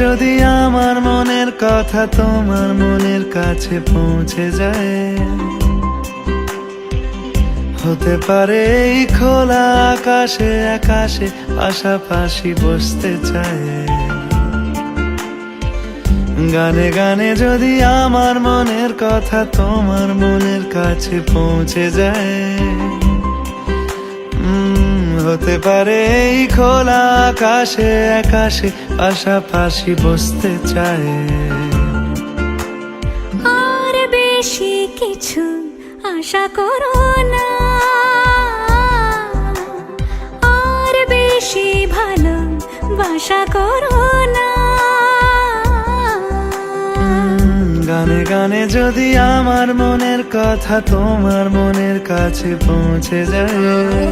যদি আমার মনের কথা তোমার মনের কাছে পৌঁছে যায়, হতে পারে এই খোলা আকাশে আকাশে পাশাপাশি বসতে চায়। গানে গানে যদি আমার মনের কথা তোমার মনের কাছে পৌঁছে যায়, হতে পারে এই খোলা আকাশে আকাশে পাশাপাশি বসতে চায়। আর বেশি কিছু আশা করো না, আর বেশি ভালোবাসা করো না। গানে গানে যদি আমার মনের কথা তোমার মনের কাছে পৌঁছে যায়,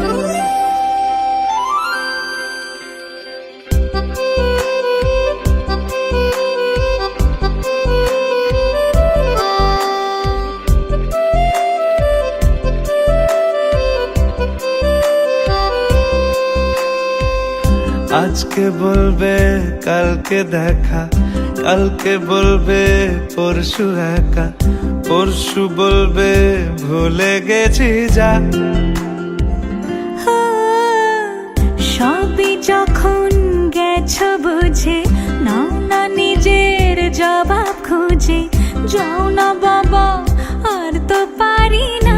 আজকে বলবে কালকে দেখা, কালকে বলবে পরশু একা, পরশু বলবে ভুলে গেছি যা। সবই যখন গেছো বুঝে, নাও না নিজের জবাব খুঁজে। যাও না বাবা, আর তো পারি না।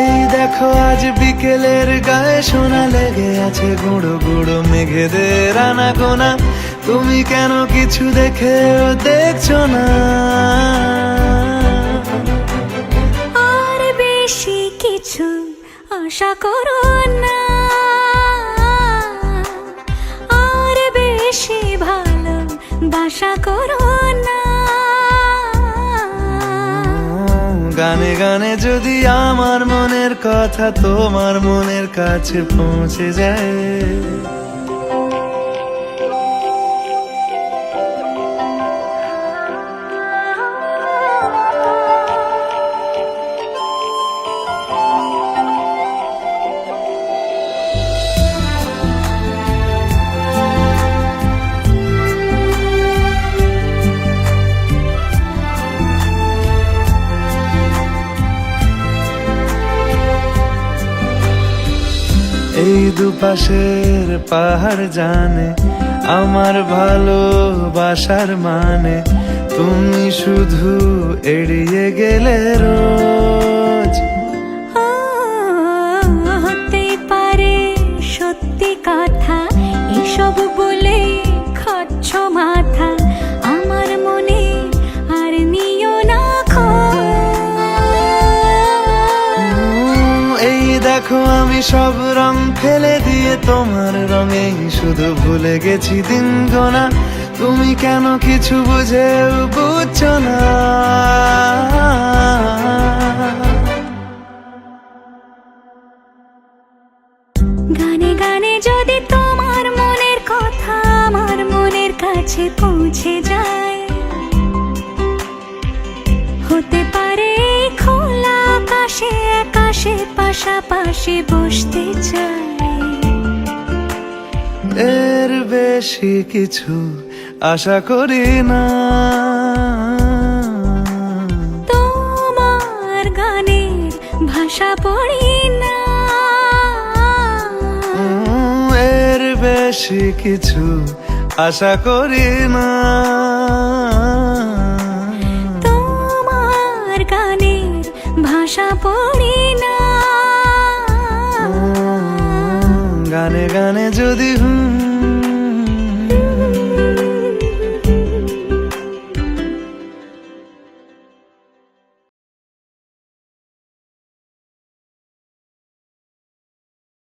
এই দেখো আজ বিকেলের গায়ে সোনা লেগে আছে গুঁড়ো গুঁড়ো মেঘেদের আনাগোনা। তুমি কেন কিছু দেখেও দেখছো না? আর বেশি কিছু আশা করো না, আর বেশি ভালোবাসা করো না। গানে গানে যদি আমার মনের কথা তোমার মনের কাছে পৌঁছে যায়, এই দুপাশের পাহাড় জানে আমার ভালোবাসার মানে। তুমি শুধু এড়িয়ে গেলে রোজ। হতে পারে সত্যি কথা, এসব বলে খাচ্ছ মাথা। আমার মনে আর নিও না খোঁজ। এই দেখো আমি সব রং ফেলে দিয়ে তোমার রঙে শুধু ভুলে গেছি দিন গোনা। তুমি কেন কিছু বুঝেও বুঝছো না? গানে গানে যদি তোমার মনের কথা আমার মনের কাছে পৌঁছে যায়, হতে পারে খোলা আকাশে আকাশে পাশাপাশি বসতে চাই। এর বেশি কিছু আশা করি না। তোমার গানের ভাষা পড়ি না, এর বেশি কিছু আশা করি না। তোমার গানের ভাষা পড়ি না। গানে গানে যদি